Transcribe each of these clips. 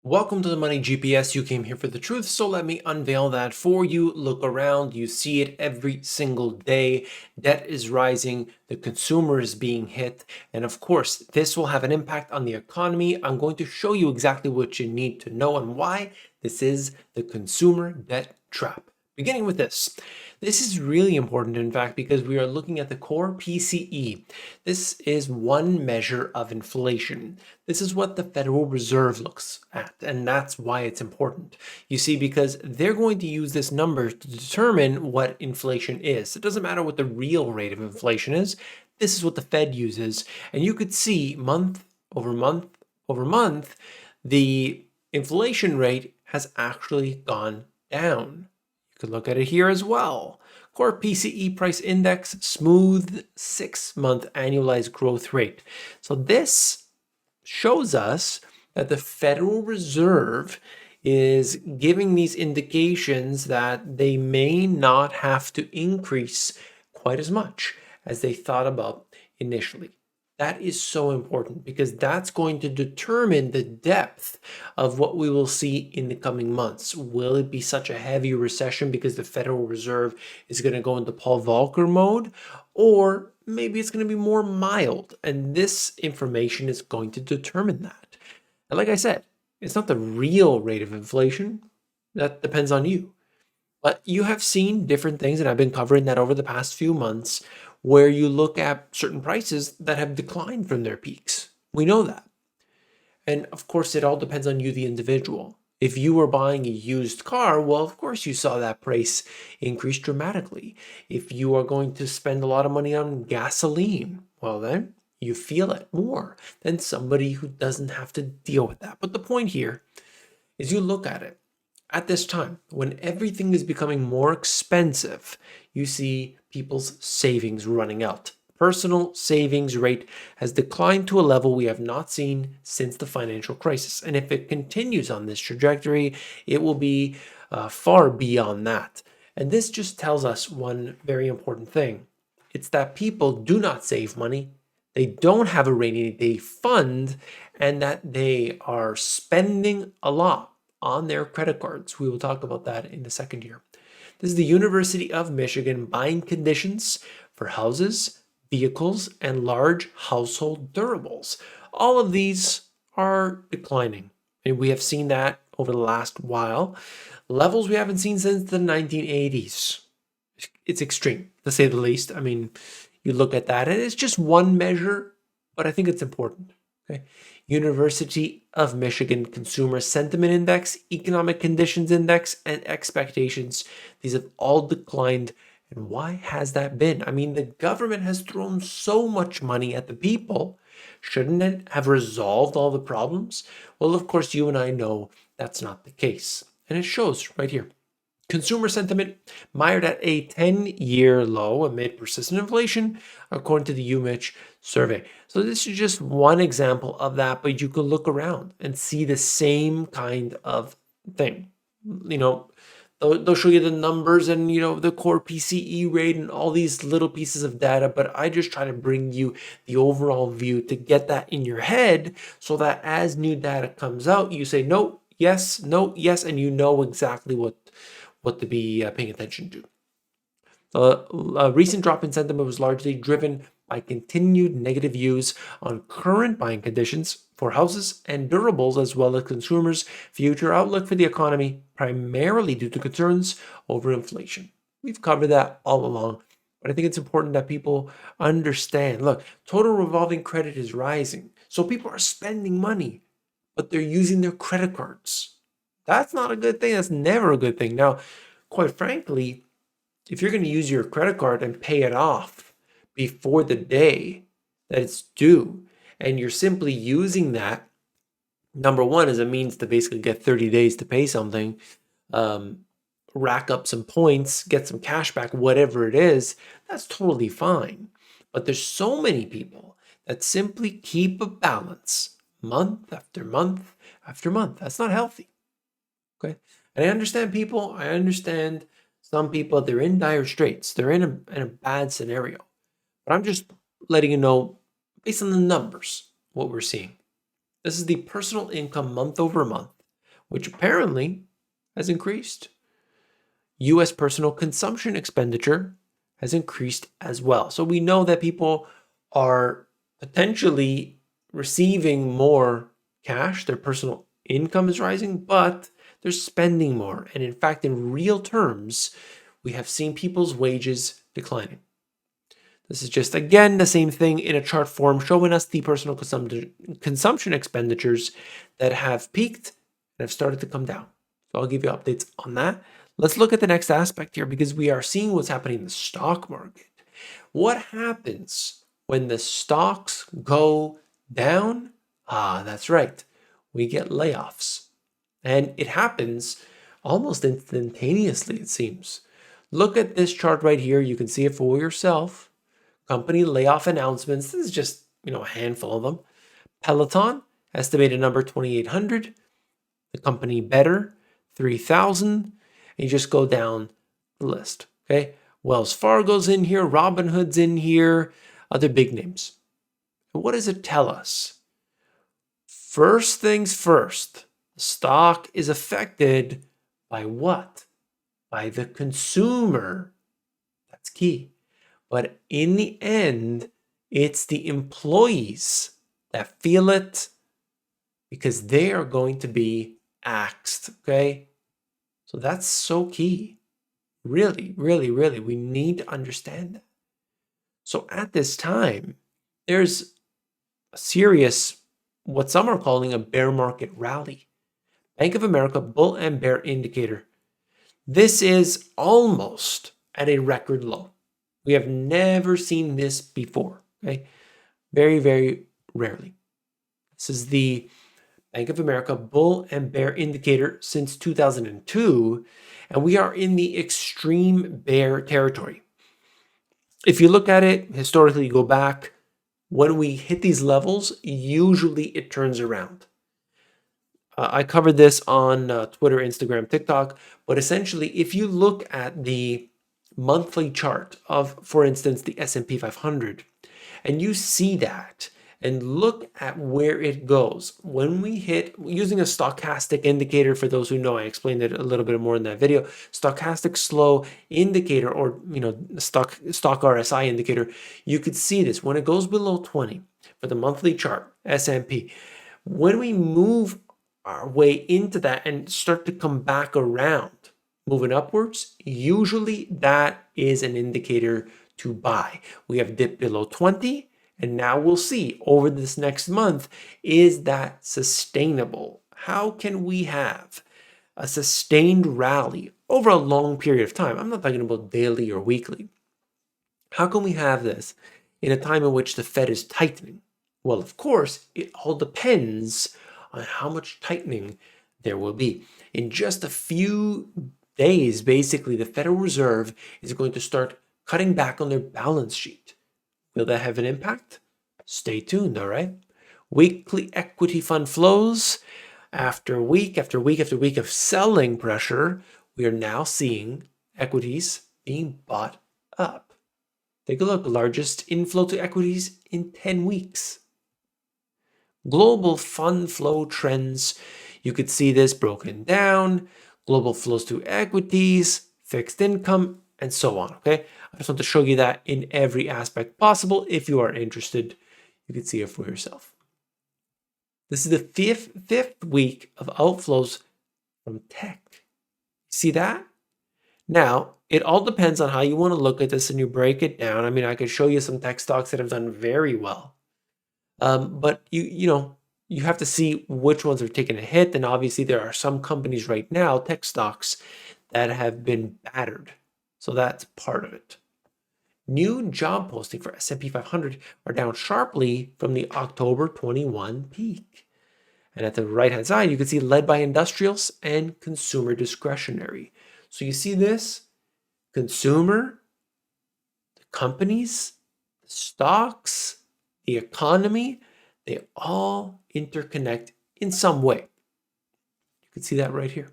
Welcome to the Money GPS. You came here for the truth, so let me unveil that for you. Look around, you see it every single day. Debt is rising, the consumer is being hit, and of course, this will have an impact on the economy. I'm going to show you exactly what you need to know and why this is the consumer debt trap. Beginning with this. This is really important, in fact, because we are looking at the core PCE. This is one measure of inflation. This is what the Federal Reserve looks at, and that's why it's important. You see, because they're going to use this number to determine what inflation is. It doesn't matter what the real rate of inflation is. This is what the Fed uses. And you could see month over month over month, the inflation rate has actually gone down. You could look at it here as well. Core PCE price index, smooth 6-month annualized growth rate. So this shows us that the Federal Reserve is giving these indications that they may not have to increase quite as much as they thought about initially. That is so important because that's going to determine the depth of what we will see in the coming months. Will it be such a heavy recession because the Federal Reserve is going to go into Paul Volcker mode? Or maybe it's going to be more mild, and this information is going to determine that. And like I said, it's not the real rate of inflation. That depends on you. But you have seen different things, and I've been covering that over the past few months, where you look at certain prices that have declined from their peaks. We know that. And of course, it all depends on you, the individual. If you were buying a used car, well, of course, you saw that price increase dramatically. If you are going to spend a lot of money on gasoline, well, then you feel it more than somebody who doesn't have to deal with that. But the point here is you look at it. At this time, when everything is becoming more expensive, you see people's savings running out. Personal savings rate has declined to a level we have not seen since the financial crisis. And if it continues on this trajectory, it will be far beyond that. And this just tells us one very important thing. It's that people do not save money. They don't have a rainy day fund, and that they are spending a lot on their credit cards. We will talk about that in the second year. This is the University of Michigan buying conditions for houses, vehicles, and large household durables. All of these are declining, and we have seen that over the last while. Levels we haven't seen since the 1980s. It's extreme, to say the least. I mean, you look at that, and it's just one measure, but I think it's important. Okay. University of Michigan Consumer Sentiment Index, Economic Conditions Index, and expectations. These have all declined. And why has that been? I mean, the government has thrown so much money at the people. Shouldn't it have resolved all the problems? Well, of course, you and I know that's not the case. And it shows right here. Consumer sentiment mired at a 10-year low amid persistent inflation, according to the UMich survey. So this is just one example of that, but you can look around and see the same kind of thing. You know, they'll show you the numbers and, the core PCE rate and all these little pieces of data, but I just try to bring you the overall view to get that in your head so that as new data comes out, you say, no, yes, and you know exactly what to be paying attention to. The recent drop in sentiment was largely driven by continued negative views on current buying conditions for houses and durables, as well as consumers' future outlook for the economy, primarily due to concerns over inflation. We've covered that all along, but I think it's important that people understand. Look, total revolving credit is rising, so people are spending money, but they're using their credit cards. That's not a good thing. That's never a good thing. Now, quite frankly, if you're going to use your credit card and pay it off before the day that it's due, and you're simply using that, number one, as a means to basically get 30 days to pay something, rack up some points, get some cash back, whatever it is, that's totally fine. But there's so many people that simply keep a balance month after month after month. That's not healthy. Okay. And I understand some people, they're in dire straits. They're in a bad scenario. But I'm just letting you know, based on the numbers, what we're seeing. This is the personal income month over month which apparently has increased. US personal consumption expenditure has increased as well. So we know that people are potentially receiving more cash, their personal income is rising, but they're spending more. And in fact, in real terms, we have seen people's wages declining. This is just, again, the same thing in a chart form showing us the personal consumption expenditures that have peaked and have started to come down. So I'll give you updates on that. Let's look at the next aspect here because we are seeing what's happening in the stock market. What happens when the stocks go down? That's right. We get layoffs. And it happens almost instantaneously, it seems. Look at this chart right here. You can see it for yourself. Company layoff announcements. This is just, a handful of them. Peloton, estimated number 2,800. The company Better, 3,000. And you just go down the list, okay? Wells Fargo's in here, Robinhood's in here, other big names. And what does it tell us? First things first, the stock is affected by what? By the consumer. That's key. But in the end, it's the employees that feel it because they are going to be axed, okay? So that's so key. Really, really, really, we need to understand that. So at this time, there's a serious, what some are calling a bear market rally. Bank of America bull and bear indicator. This is almost at a record low. We have never seen this before, okay? Very, very rarely. This is the Bank of America bull and bear indicator since 2002, and we are in the extreme bear territory. If you look at it, historically, you go back, when we hit these levels, usually it turns around. I covered this on Twitter, Instagram, TikTok, but essentially, if you look at the monthly chart of, for instance, the S&P 500, and you see that, and look at where it goes. When we hit, using a stochastic indicator, for those who know, I explained it a little bit more in that video, stochastic slow indicator, or stock RSI indicator, you could see this. When it goes below 20 for the monthly chart, S&P, when we move our way into that and start to come back around, moving upwards, usually that is an indicator to buy. We have dipped below 20, and now we'll see over this next month, is that sustainable? How can we have a sustained rally over a long period of time? I'm not talking about daily or weekly. How can we have this in a time in which the Fed is tightening? Well, of course, it all depends on how much tightening there will be. In just a few days, basically, the Federal Reserve is going to start cutting back on their balance sheet. Will that have an impact? Stay tuned, all right? Weekly equity fund flows. After week after week after week of selling pressure, we are now seeing equities being bought up. Take a look, largest inflow to equities in 10 weeks. Global fund flow trends. You could see this broken down. Global flows to equities, fixed income, and so on, okay? I just want to show you that in every aspect possible. If you are interested, you can see it for yourself. This is the fifth week of outflows from tech. See that? Now, it all depends on how you want to look at this and you break it down. I mean, I could show you some tech stocks that have done very well. But you have to see which ones are taking a hit. And obviously there are some companies right now, tech stocks, that have been battered. So that's part of it. New job posting for S&P 500 are down sharply from the October 21 peak. And at the right-hand side, you can see led by industrials and consumer discretionary. So you see this, consumer, the companies, the stocks, the economy, they all interconnect in some way. You can see that right here.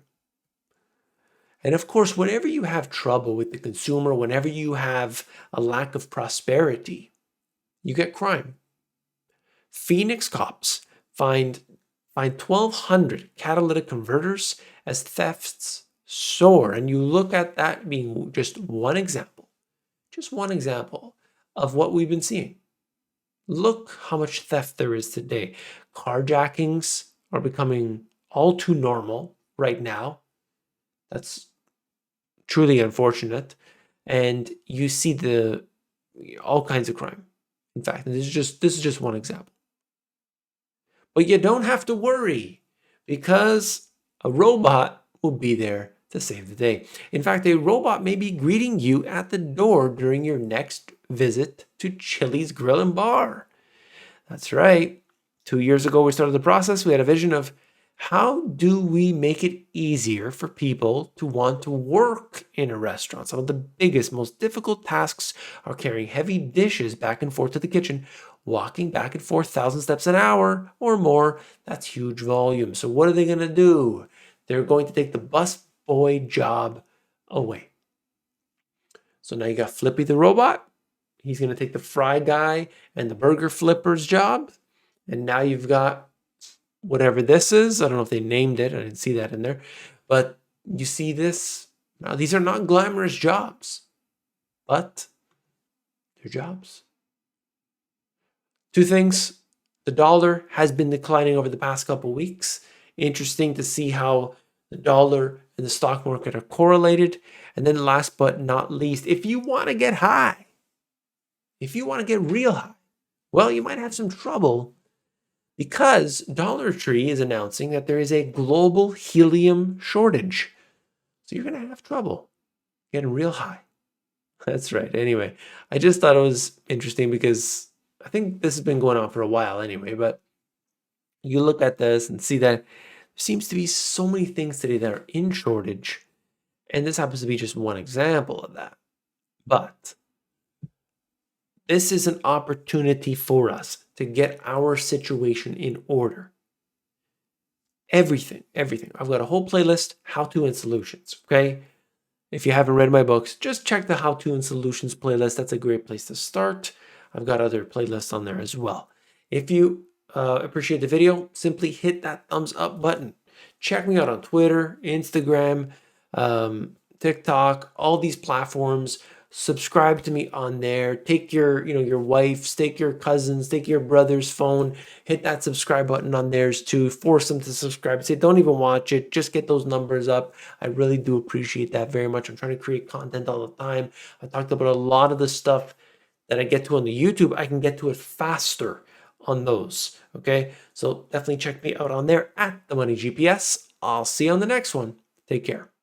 And of course, whenever you have trouble with the consumer, whenever you have a lack of prosperity, you get crime. Phoenix cops fined find 1,200 catalytic converters as thefts soar. And you look at that being just one example of what we've been seeing. Look how much theft there is today. Carjackings are becoming all too normal right now. That's truly unfortunate. And you see all kinds of crime. In fact, this is just one example. But you don't have to worry because a robot will be there to save the day. In fact, a robot may be greeting you at the door during your next visit to Chili's Grill and Bar. That's right. 2 years ago, we started the process. We had a vision of how do we make it easier for people to want to work in a restaurant? Some of the biggest, most difficult tasks are carrying heavy dishes back and forth to the kitchen, walking back and forth 1,000 steps an hour or more. That's huge volume. So what are they going to do? They're going to take the busboy job away. So now you got Flippy the robot. He's going to take the fry guy and the burger flipper's job. And now you've got whatever this is. I don't know if they named it. I didn't see that in there. But you see this? Now, these are not glamorous jobs, but they're jobs. Two things. The dollar has been declining over the past couple of weeks. Interesting to see how the dollar and the stock market are correlated. And then last but not least, if you want to get high, if you want to get real high, well, you might have some trouble because Dollar Tree is announcing that there is a global helium shortage. So you're going to have trouble getting real high. That's right. Anyway, I just thought it was interesting because I think this has been going on for a while anyway, but you look at this and see that there seems to be so many things today that are in shortage, and this happens to be just one example of that. But this is an opportunity for us to get our situation in order. Everything. I've got a whole playlist, how-to and solutions, okay? If you haven't read my books, just check the how-to and solutions playlist. That's a great place to start. I've got other playlists on there as well. If you appreciate the video, simply hit that thumbs up button. Check me out on Twitter, Instagram, TikTok, all these platforms. Subscribe to me on there. Take your wife's, take your cousins, take your brother's phone, hit that subscribe button on theirs too. Force them to subscribe. Say, don't even watch it. Just get those numbers up. I really do appreciate that very much. I'm trying to create content all the time. I talked about a lot of the stuff that I get to on the YouTube. I can get to it faster on those. Okay. So definitely check me out on there at The Money GPS. I'll see you on the next one. Take care.